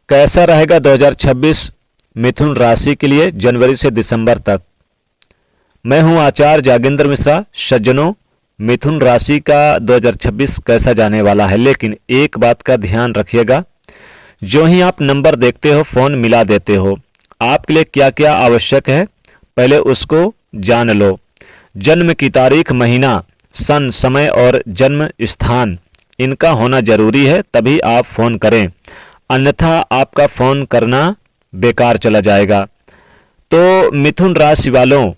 कैसा रहेगा 2026 मिथुन राशि के लिए जनवरी से दिसंबर तक। मैं हूं आचार्य जागेंद्र मिश्रा। सज्जनों, मिथुन राशि का 2026 कैसा जाने वाला है, लेकिन एक बात का ध्यान रखिएगा। जो ही आप नंबर देखते हो फ़ोन मिला देते हो। आपके लिए क्या क्या आवश्यक है पहले उसको जान लो। जन्म की तारीख, महीना, सन, समय और जन्म स्थान इनका होना जरूरी है, तभी आप फ़ोन करें, अन्यथा आपका फ़ोन करना बेकार चला जाएगा। तो मिथुन राशि वालों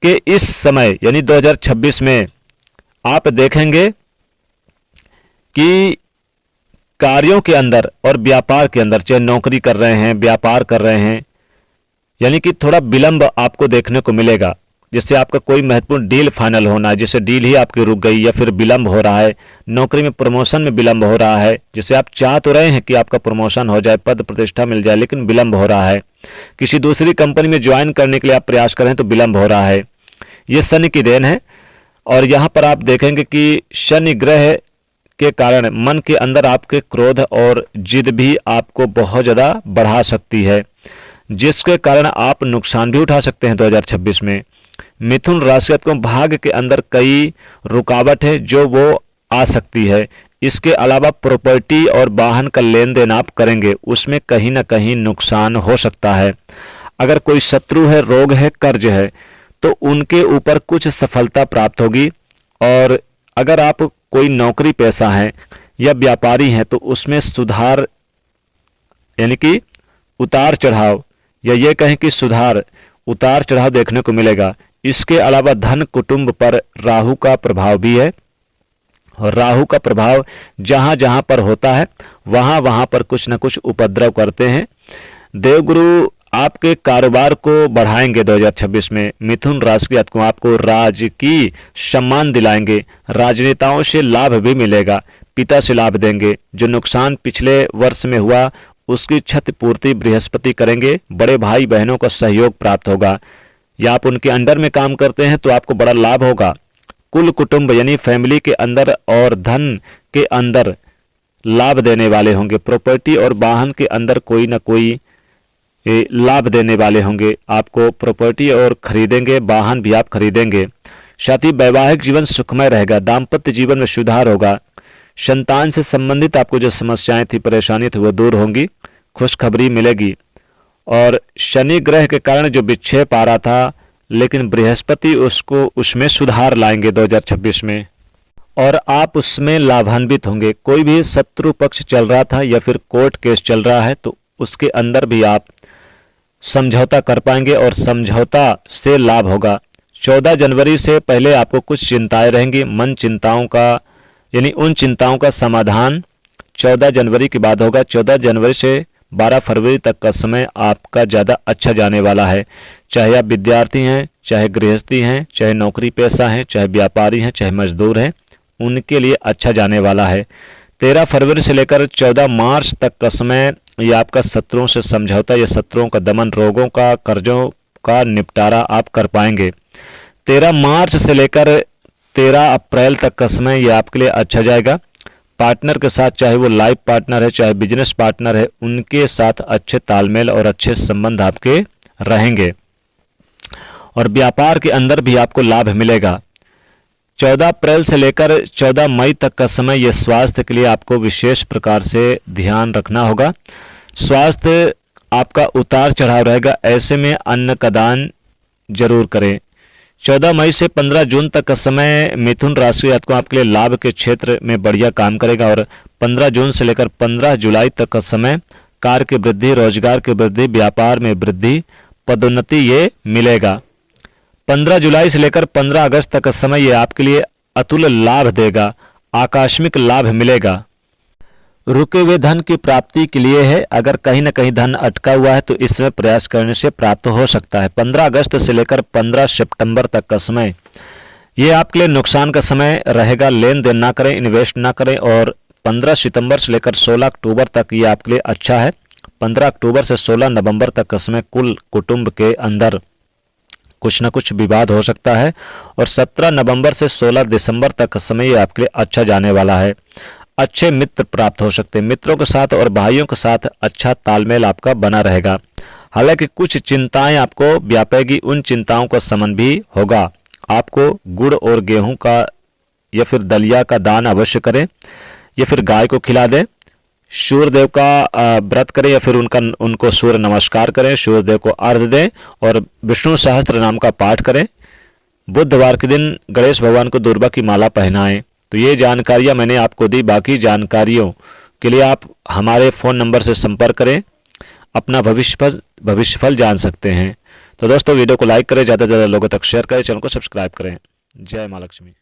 के इस समय यानी 2026 में आप देखेंगे कि कार्यों के अंदर और व्यापार के अंदर, चाहे नौकरी कर रहे हैं, व्यापार कर रहे हैं, यानी कि थोड़ा विलंब आपको देखने को मिलेगा। जिससे आपका कोई महत्वपूर्ण डील फाइनल होना है, जिससे डील ही आपकी रुक गई या फिर विलंब हो रहा है। नौकरी में प्रमोशन में विलंब हो रहा है, जिससे आप चाह तो रहे हैं कि आपका प्रमोशन हो जाए, पद प्रतिष्ठा मिल जाए, लेकिन विलंब हो रहा है। किसी दूसरी कंपनी में ज्वाइन करने के लिए आप प्रयास करें तो विलंब हो रहा है। ये शनि की देन है। और यहाँ पर आप देखेंगे कि शनि ग्रह के कारण मन के अंदर आपके क्रोध और जिद भी आपको बहुत ज़्यादा बढ़ा सकती है, जिसके कारण आप नुकसान भी उठा सकते हैं 2026 में। मिथुन राशि को भाग्य के अंदर कई रुकावट है जो वो आ सकती है। इसके अलावा प्रॉपर्टी और वाहन का लेन देन आप करेंगे, उसमें कहीं ना कहीं नुकसान हो सकता है। अगर कोई शत्रु है, रोग है, कर्ज है, तो उनके ऊपर कुछ सफलता प्राप्त होगी। और अगर आप कोई नौकरी पेशा है या व्यापारी हैं तो उसमें सुधार यानी कि उतार चढ़ाव, या ये कहें कि सुधार उतार चढ़ाव देखने को मिलेगा। इसके अलावा धन कुटुंब पर राहु का प्रभाव भी है, और राहु का प्रभाव जहां जहां पर होता है वहां वहां पर कुछ न कुछ उपद्रव करते हैं। देवगुरु आपके कारोबार को बढ़ाएंगे 2026 में। मिथुन राशि के जातकों आपको राजकीय सम्मान दिलाएंगे, राजनेताओं से लाभ भी मिलेगा, पिता से लाभ देंगे। जो नुकसान पिछले वर्ष में हुआ उसकी क्षतिपूर्ति बृहस्पति करेंगे। बड़े भाई बहनों का सहयोग प्राप्त होगा, या आप उनके अंडर में काम करते हैं तो आपको बड़ा लाभ होगा। कुल कुटुंब यानी फैमिली के अंदर और धन के अंदर लाभ देने वाले होंगे। प्रॉपर्टी और वाहन के अंदर कोई ना कोई लाभ देने वाले होंगे। आपको प्रॉपर्टी और खरीदेंगे, वाहन भी आप खरीदेंगे। साथ ही वैवाहिक जीवन सुखमय रहेगा, दाम्पत्य जीवन में सुधार होगा। संतान से संबंधित आपको जो समस्याएं थी, परेशानी थी, वो दूर होंगी, खुशखबरी मिलेगी। और शनि ग्रह के कारण जो विक्षेप आ रहा था, लेकिन बृहस्पति उसमें सुधार लाएंगे 2026 में, और आप उसमें लाभान्वित होंगे। कोई भी शत्रु पक्ष चल रहा था या फिर कोर्ट केस चल रहा है तो उसके अंदर भी आप समझौता कर पाएंगे और समझौता से लाभ होगा। 14 जनवरी से पहले आपको कुछ चिंताएं रहेंगी। मन चिंताओं का यानी उन चिंताओं का समाधान 14 जनवरी के बाद होगा। 14 जनवरी से 12 फरवरी तक का समय आपका ज़्यादा अच्छा जाने वाला है। चाहे आप विद्यार्थी हैं, चाहे गृहस्थी हैं, चाहे नौकरी पेशा हैं, चाहे व्यापारी हैं, चाहे मजदूर हैं, उनके लिए अच्छा जाने वाला है। 13 फरवरी से लेकर 14 मार्च तक का समय ये आपका शत्रुओं से समझौता या शत्रुओं का दमन, रोगों का, कर्जों का निपटारा आप कर पाएंगे। 13 मार्च से लेकर 13 अप्रैल तक का समय ये आपके लिए अच्छा जाएगा। पार्टनर के साथ, चाहे वो लाइफ पार्टनर है, चाहे बिजनेस पार्टनर है, उनके साथ अच्छे तालमेल और अच्छे संबंध आपके रहेंगे। और व्यापार के अंदर भी आपको लाभ मिलेगा। 14 अप्रैल से लेकर 14 मई तक का समय ये स्वास्थ्य के लिए आपको विशेष प्रकार से ध्यान रखना होगा। स्वास्थ्य आपका उतार चढ़ाव रहेगा, ऐसे में अन्न का दान जरूर करें। 14 मई से 15 जून तक का समय मिथुन राशि जातकों आपके लिए लाभ के क्षेत्र में बढ़िया काम करेगा। और 15 जून से लेकर 15 जुलाई तक का समय कार्य की वृद्धि, रोजगार की वृद्धि, व्यापार में वृद्धि, पदोन्नति ये मिलेगा। 15 जुलाई से लेकर 15 अगस्त तक का समय ये आपके लिए अतुल्य लाभ देगा, आकस्मिक लाभ मिलेगा। रुके हुए धन की प्राप्ति के लिए है। अगर कहीं ना कहीं धन अटका हुआ है तो इसमें प्रयास करने से प्राप्त हो सकता है। 15 अगस्त से लेकर 15 सितंबर तक का समय ये आपके लिए नुकसान का समय रहेगा। लेन देन ना करें, इन्वेस्ट ना करें। और 15 सितंबर से लेकर 16 अक्टूबर तक ये आपके लिए अच्छा है। 15 अक्टूबर से 16 नवंबर तक का समय कुल कुटुंब के अंदर कुछ ना कुछ विवाद हो सकता है। और 17 नवंबर से 16 दिसंबर तक का समय ये आपके लिए अच्छा जाने वाला है। अच्छे मित्र प्राप्त हो सकते हैं। मित्रों के साथ और भाइयों के साथ अच्छा तालमेल आपका बना रहेगा। हालांकि कुछ चिंताएं आपको व्यापेगी, उन चिंताओं का शमन भी होगा। आपको गुड़ और गेहूं का या फिर दलिया का दान अवश्य करें, या फिर गाय को खिला दें। सूर्यदेव का व्रत करें या फिर उनको सूर्य नमस्कार करें, सूर्यदेव को अर्घ्य दें और विष्णु सहस्त्र नाम का पाठ करें। बुधवार के दिन गणेश भगवान को दुर्वा की माला पहनाएं। तो ये जानकारियां मैंने आपको दी। बाकी जानकारियों के लिए आप हमारे फ़ोन नंबर से संपर्क करें, अपना भविष्यफल जान सकते हैं। तो दोस्तों वीडियो को लाइक करें, ज़्यादा से ज़्यादा लोगों तक शेयर करें, चैनल को सब्सक्राइब करें। जय माँ लक्ष्मी।